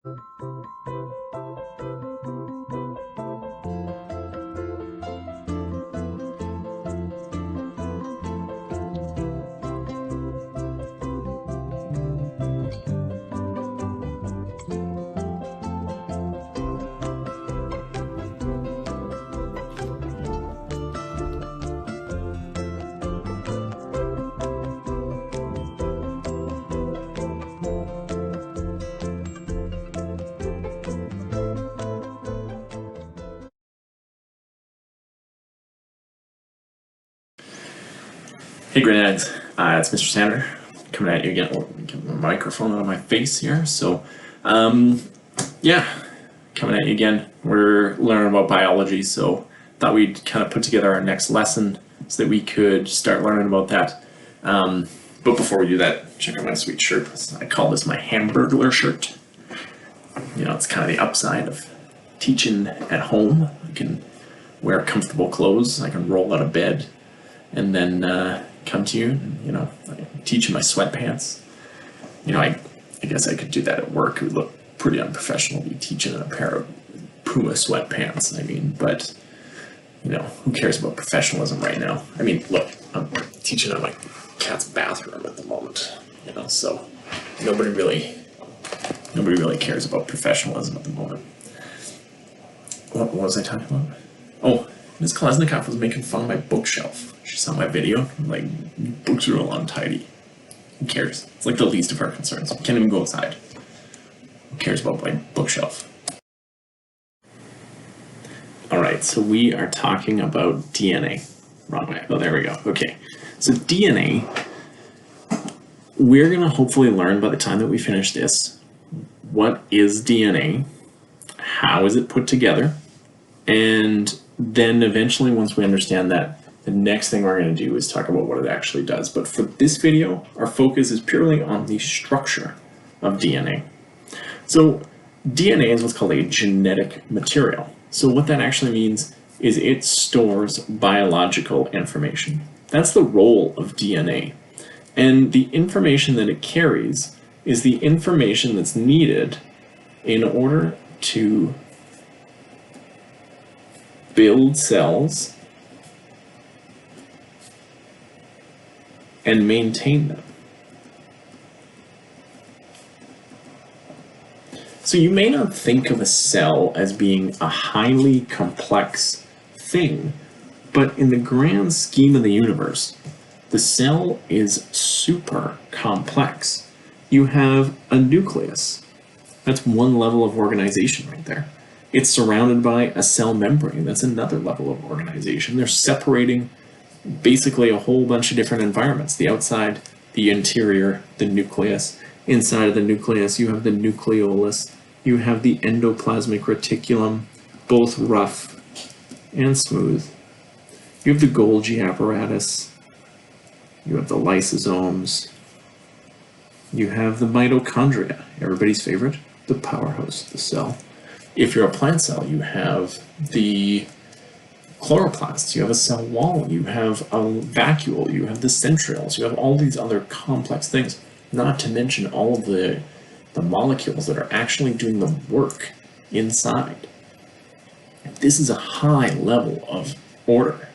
Hey Granads, it's Mr. Sander coming at you again. Get my microphone out of my face here. So, yeah, coming at you again. We're learning about biology, so thought we'd kind of put together our next lesson so that we could start learning about that. But before we do that, check out my sweet shirt. I call this my Hamburglar shirt. You know, it's kind of the upside of teaching at home. I can wear comfortable clothes. I can roll out of bed and then come to you, you know, teach in my sweatpants. You know, I guess I could do that at work. It would look pretty unprofessional to be teaching in a pair of Puma sweatpants. I mean, but, you know, who cares about professionalism right now? I mean, look, I'm teaching in my cat's bathroom at the moment, you know, so nobody really cares about professionalism at the moment. What was I talking about? Oh, Ms. Klasnikoff was making fun of my bookshelf. She saw my video, like, books are all untidy. Who cares? It's like the least of our concerns. We can't even go outside. Who cares about my bookshelf? Alright, so we are talking about DNA. Wrong way. Oh, there we go. Okay. So DNA, we're going to hopefully learn by the time that we finish this, what is DNA, how is it put together, and then eventually once we understand that, the next thing we're going to do is talk about what it actually does. But for this video, our focus is purely on the structure of DNA. So DNA is what's called a genetic material. So what that actually means is it stores biological information. That's the role of DNA. And the information that it carries is the information that's needed in order to build cells and maintain them. So you may not think of a cell as being a highly complex thing, but in the grand scheme of the universe, the cell is super complex. You have a nucleus. That's one level of organization right there. It's surrounded by a cell membrane. That's another level of organization. They're separating basically a whole bunch of different environments. The outside, the interior, the nucleus. Inside of the nucleus, you have the nucleolus. You have the endoplasmic reticulum, both rough and smooth. You have the Golgi apparatus. You have the lysosomes. You have the mitochondria, everybody's favorite, the powerhouse of the cell. If you're a plant cell, you have the chloroplasts, you have a cell wall, you have a vacuole, you have the centrioles, you have all these other complex things, not to mention all of the molecules that are actually doing the work inside. This is a high level of order,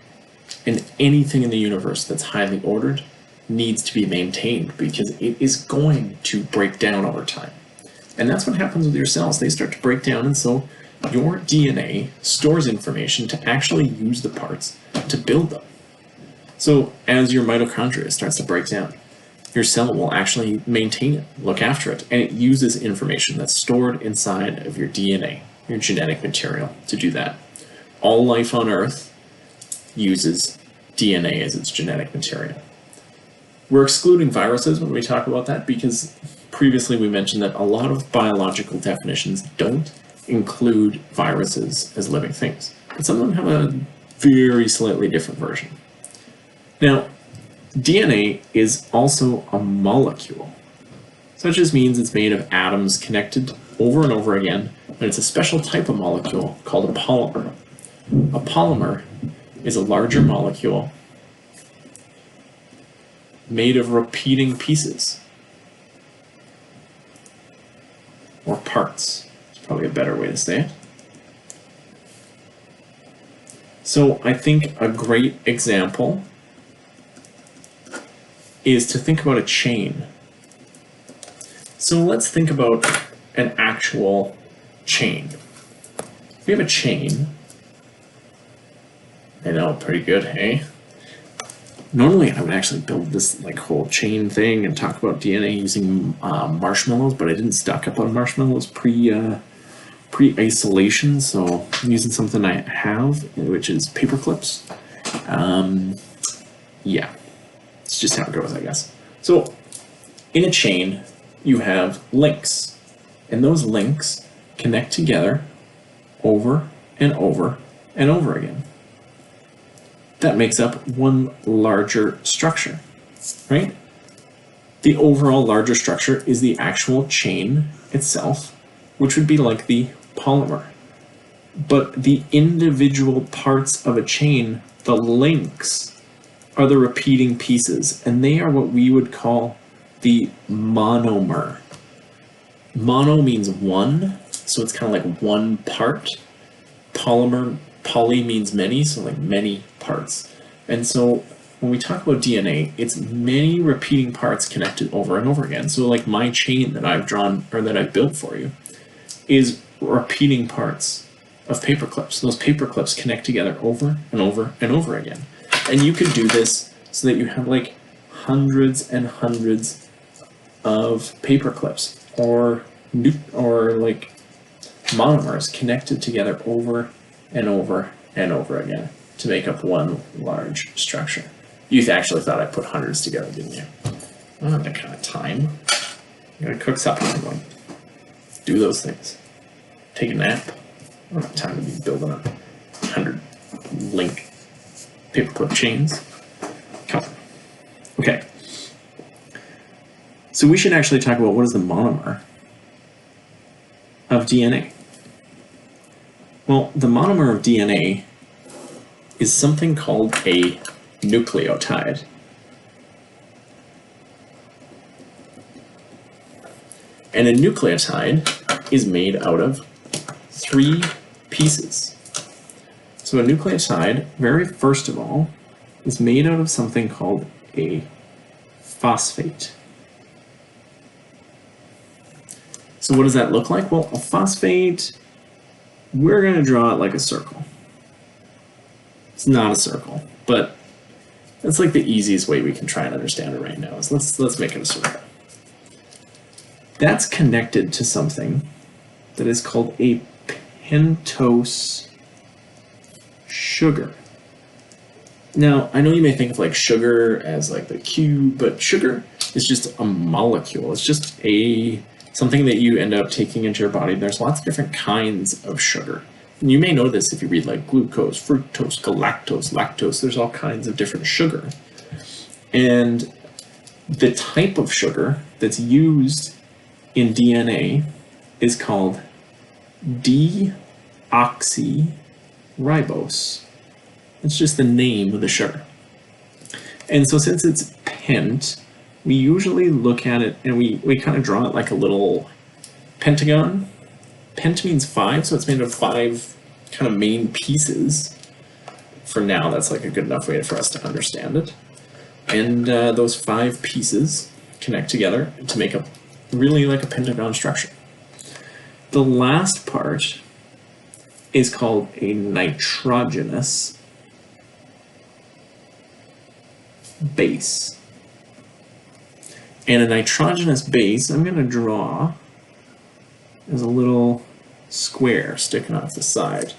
and anything in the universe that's highly ordered needs to be maintained because it is going to break down over time. And that's what happens with your cells. They start to break down, and so your DNA stores information to actually use the parts to build them. So as your mitochondria starts to break down, your cell will actually maintain it, look after it, and it uses information that's stored inside of your DNA, your genetic material, to do that. All life on Earth uses DNA as its genetic material. We're excluding viruses when we talk about that because previously we mentioned that a lot of biological definitions don't include viruses as living things, but some of them have a very slightly different version. Now, DNA is also a molecule. So it just means it's made of atoms connected over and over again, and it's a special type of molecule called a polymer. A polymer is a larger molecule made of repeating pieces. or parts. It's probably a better way to say it. So I think a great example is to think about a chain. So let's think about an actual chain. If we have a chain, I know, pretty good, hey? Normally I would actually build this like whole chain thing and talk about DNA using marshmallows, but I didn't stock up on marshmallows pre-isolation, so I'm using something I have, which is paper clips. Yeah, it's just how it goes, I guess. So in a chain, you have links, and those links connect together over and over and over again. That makes up one larger structure, right? The overall larger structure is the actual chain itself, which would be like the polymer. But the individual parts of a chain, the links, are the repeating pieces, and they are what we would call the monomer. Mono means one, so it's kind of like one part. Poly means many, so like many parts. And so when we talk about DNA, it's many repeating parts connected over and over again. So like my chain that I've drawn, or that I've built for you, is repeating parts of paper clips. Those paper clips connect together over and over and over again. And you could do this so that you have like hundreds and hundreds of paper clips or like monomers connected together over and over and over again to make up one large structure. You actually thought I put hundreds together, didn't you? I don't have that kind of time. You gotta cook supper and like do those things. Take a nap. I don't have time to be building up 100 link paperclip chains. Come on. Okay. So we should actually talk about what is the monomer of DNA. Well, the monomer of DNA is something called a nucleotide. And a nucleotide is made out of 3 pieces. So a nucleotide, very first of all, is made out of something called a phosphate. So what does that look like? Well, a phosphate, we're going to draw it like a circle. It's not a circle, but that's like the easiest way we can try and understand it right now. Is let's make it a circle. That's connected to something that is called a pentose sugar. Now, I know you may think of like sugar as like the cube, but sugar is just a molecule. It's just something that you end up taking into your body. There's lots of different kinds of sugar. And you may know this if you read like glucose, fructose, galactose, lactose. There's all kinds of different sugar. And the type of sugar that's used in DNA is called deoxyribose. It's just the name of the sugar. And so since it's pent, we usually look at it and we kind of draw it like a little pentagon. Pent means 5, so it's made of 5 kind of main pieces. For now, that's like a good enough way for us to understand it. And those 5 pieces connect together to make up really like a pentagon structure. The last part is called a nitrogenous base. And a nitrogenous base, I'm going to draw as a little square sticking off the side.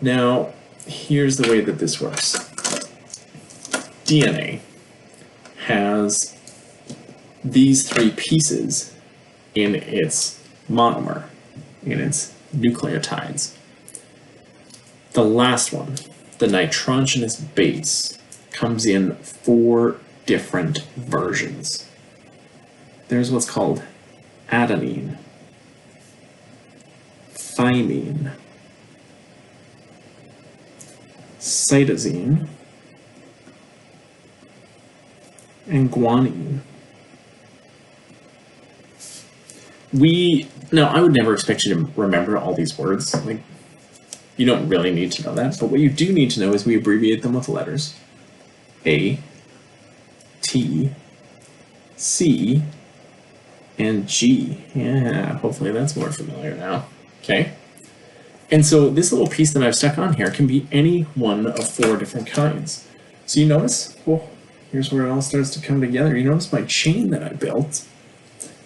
Now, here's the way that this works. DNA has these 3 pieces in its monomer, in its nucleotides. The last one, the nitrogenous base, comes in 4 different versions. There's what's called adenine, thymine, cytosine, and guanine. Now, I would never expect you to remember all these words. Like, you don't really need to know that. But what you do need to know is we abbreviate them with letters. A, T, C, and G. Yeah, hopefully that's more familiar now. Okay. And so this little piece that I've stuck on here can be any one of 4 different kinds. So you notice, well, here's where it all starts to come together. You notice my chain that I built.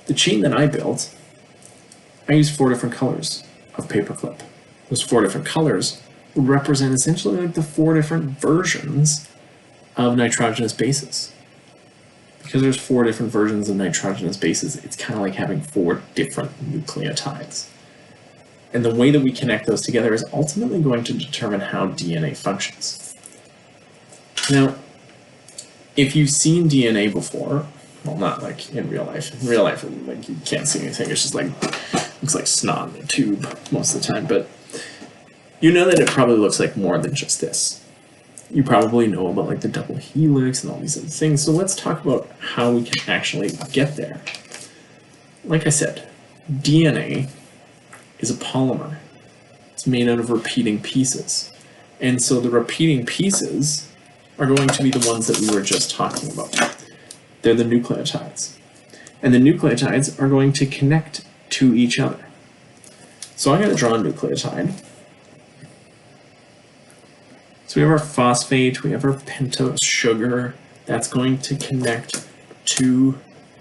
The chain that I built, I used 4 different colors of paperclip. Those 4 different colors would represent essentially like the 4 different versions of nitrogenous bases. Because there's 4 different versions of nitrogenous bases, it's kind of like having 4 different nucleotides. And the way that we connect those together is ultimately going to determine how DNA functions. Now, if you've seen DNA before, well, not like in real life. In real life, like you can't see anything. It's just like, looks like snot in a tube most of the time. But you know that it probably looks like more than just this. You probably know about like the double helix and all these other things. So let's talk about how we can actually get there. Like I said, DNA is a polymer. It's made out of repeating pieces. And so the repeating pieces are going to be the ones that we were just talking about. They're the nucleotides. And the nucleotides are going to connect to each other. So I'm going to draw a nucleotide. So we have our phosphate, we have our pentose sugar. That's going to connect to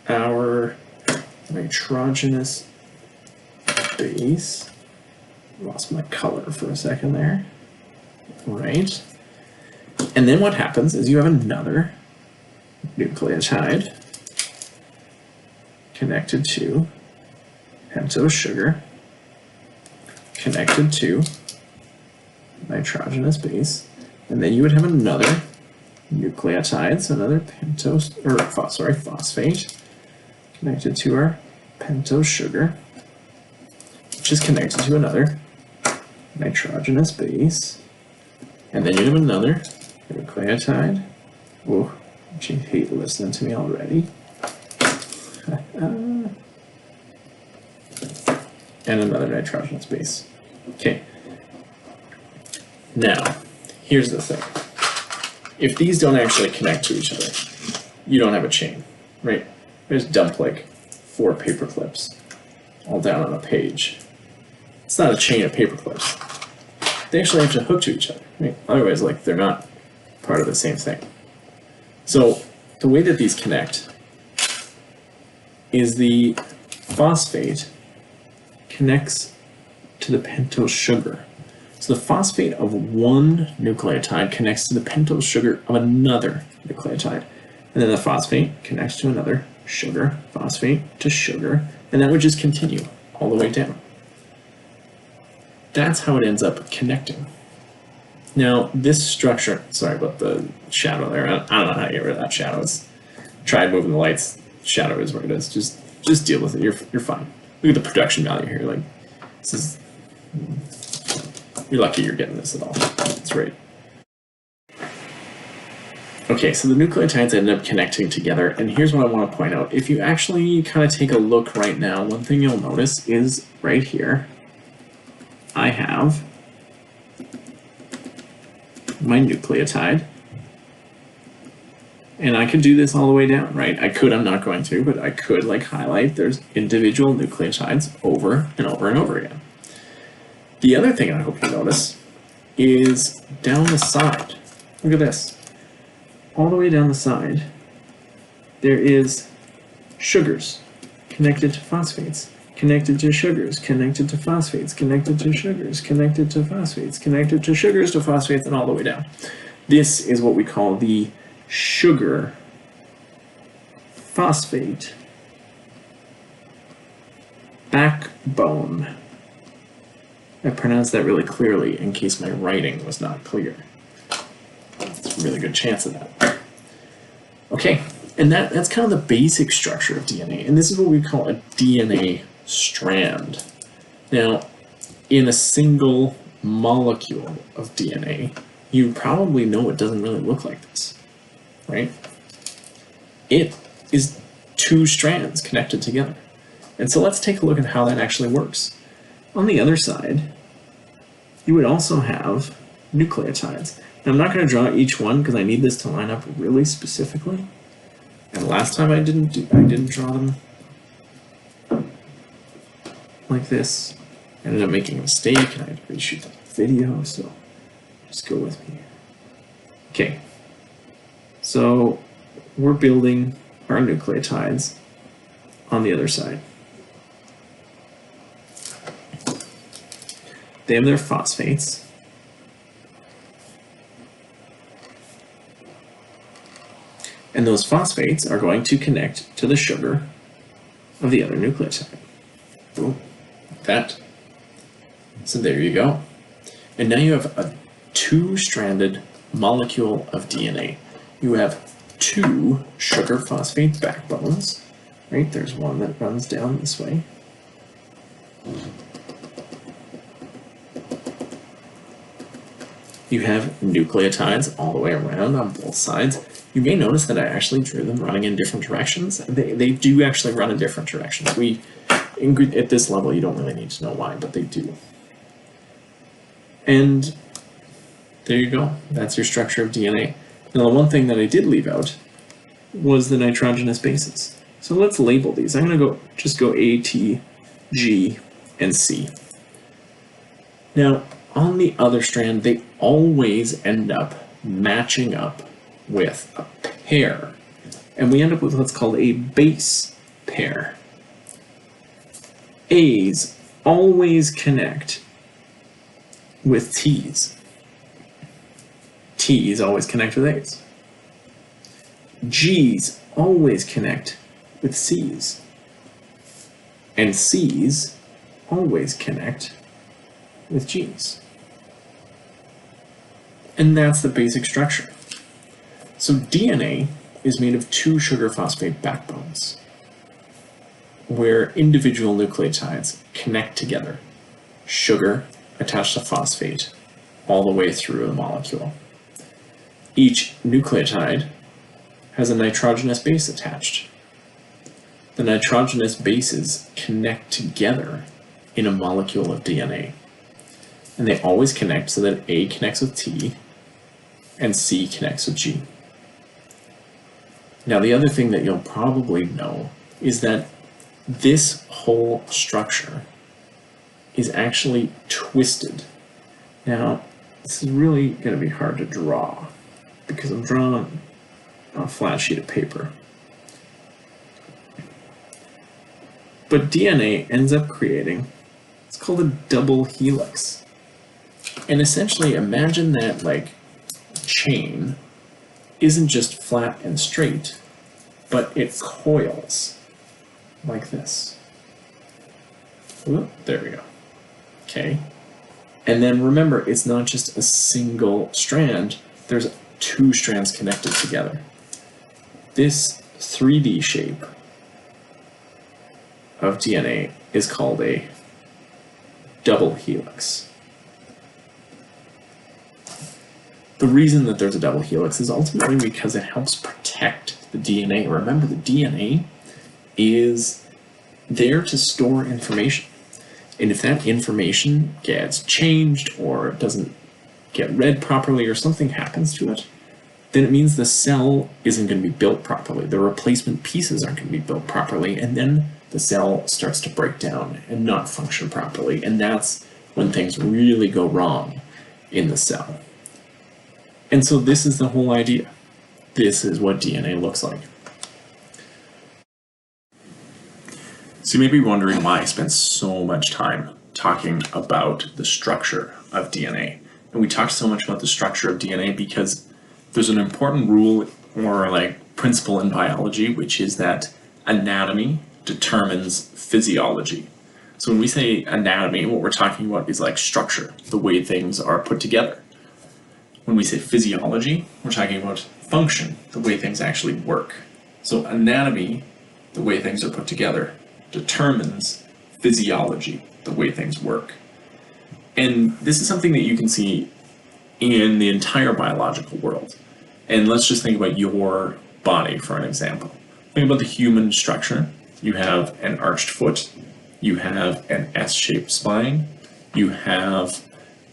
our nitrogenous base. Lost my color for a second there. Right. And then what happens is you have another nucleotide connected to pentose sugar, connected to nitrogenous base, and then you would have another nucleotide, so another phosphate, connected to our pentose sugar, which is connected to another nitrogenous base, and then you have another nucleotide. Oh, you hate listening to me already. And another nitrogenous base. Okay. Now, here's the thing. If these don't actually connect to each other, you don't have a chain, right? There's dump like 4 paper clips all down on a page. It's not a chain of paper clips. They actually have to hook to each other, right? Otherwise, like, they're not part of the same thing. So the way that these connect is the phosphate connects to the pentose sugar. So the phosphate of one nucleotide connects to the pentose sugar of another nucleotide. And then the phosphate connects to another sugar, phosphate to sugar, and that would just continue all the way down. That's how it ends up connecting. Now, this structure, sorry about the shadow there. I don't know how to get rid of that shadow. Tried moving the lights. Shadow is what it is. Just deal with it. You're fine. Look at the production value here. Like, this is, you're lucky you're getting this at all. That's right. Okay, so the nucleotides end up connecting together, and here's what I want to point out. If you actually kind of take a look right now, one thing you'll notice is right here, I have my nucleotide, and I could do this all the way down, right? I could, I'm not going to, but I could like highlight there's individual nucleotides over and over and over again. The other thing I hope you notice is down the side. Look at this. All the way down the side, there is sugars connected to phosphates, connected to sugars, connected to phosphates, connected to sugars, connected to phosphates, connected to sugars to phosphates, and all the way down. This is what we call the sugar phosphate backbone. I pronounced that really clearly in case my writing was not clear. It's a really good chance of that. Okay, and that's kind of the basic structure of DNA, and this is what we call a DNA strand. Now, in a single molecule of DNA, you probably know it doesn't really look like this, right? It is 2 strands connected together. And so let's take a look at how that actually works. On the other side, you would also have nucleotides. Now, I'm not going to draw each one because I need this to line up really specifically. And last time I didn't draw them like this. I ended up making a mistake and I had to reshoot the video, so just go with me. Okay, so we're building our nucleotides on the other side. They have their phosphates. And those phosphates are going to connect to the sugar of the other nucleotide. Boom, like that. So there you go. And now you have a two-stranded molecule of DNA. You have two sugar phosphate backbones, right? There's one that runs down this way. You have nucleotides all the way around on both sides. You may notice that I actually drew them running in different directions. They do actually run in different directions. At this level, you don't really need to know why, but they do. And there you go. That's your structure of DNA. Now, the one thing that I did leave out was the nitrogenous bases. So let's label these. I'm going to just go A, T, G, and C. Now, on the other strand, they always end up matching up with a pair. And we end up with what's called a base pair. A's always connect with T's. T's always connect with A's. G's always connect with C's. And C's always connect with G's. And that's the basic structure. So DNA is made of two sugar phosphate backbones where individual nucleotides connect together. Sugar attached to phosphate all the way through the molecule. Each nucleotide has a nitrogenous base attached. The nitrogenous bases connect together in a molecule of DNA. And they always connect so that A connects with T and C connects with G. Now, the other thing that you'll probably know is that this whole structure is actually twisted. Now, this is really going to be hard to draw because I'm drawing on a flat sheet of paper. But DNA ends up creating, it's called a double helix. And essentially, imagine that like chain isn't just flat and straight, but it coils like this. Ooh, there we go. Okay. And then remember, it's not just a single strand, there's two strands connected together. This 3D shape of DNA is called a double helix. The reason that there's a double helix is ultimately because it helps protect the DNA. Remember, the DNA is there to store information. And if that information gets changed or doesn't get read properly or something happens to it, then it means the cell isn't going to be built properly. The replacement pieces aren't going to be built properly, and then the cell starts to break down and not function properly. And that's when things really go wrong in the cell. And so this is the whole idea. This is what DNA looks like. So you may be wondering why I spent so much time talking about the structure of DNA. And we talked so much about the structure of DNA because there's an important rule or like principle in biology, which is that anatomy determines physiology. So when we say anatomy, what we're talking about is like structure, the way things are put together. When we say physiology, we're talking about function, the way things actually work. So anatomy, the way things are put together, determines physiology, the way things work. And this is something that you can see in the entire biological world. And let's just think about your body for an example. Think about the human structure. You have an arched foot, you have an S-shaped spine, you have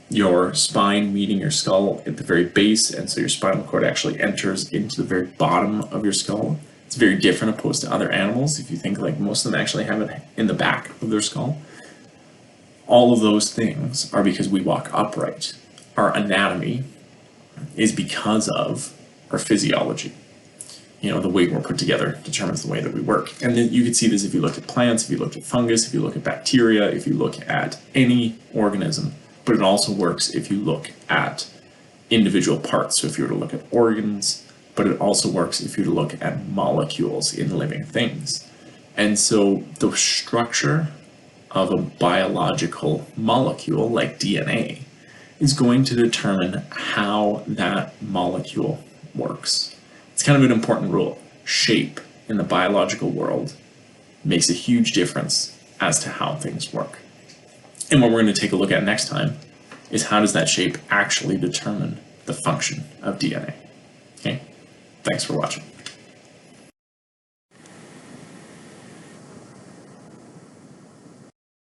your spine meeting your skull at the very base, and so your spinal cord actually enters into the very bottom of your skull. It's very different opposed to other animals. If you think, like, most of them actually have it in the back of their skull. All of those things are because we walk upright. Our anatomy is because of our physiology. You know, the way we're put together determines the way that we work. And then you can see this if you look at plants, if you look at fungus, if you look at bacteria, if you look at any organism. But it also works if you look at individual parts. So if you were to look at organs, but it also works if you were to look at molecules in living things. And so the structure of a biological molecule like DNA is going to determine how that molecule works. It's kind of an important rule. Shape in the biological world makes a huge difference as to how things work. And what we're going to take a look at next time is how does that shape actually determine the function of DNA. Okay? Thanks for watching.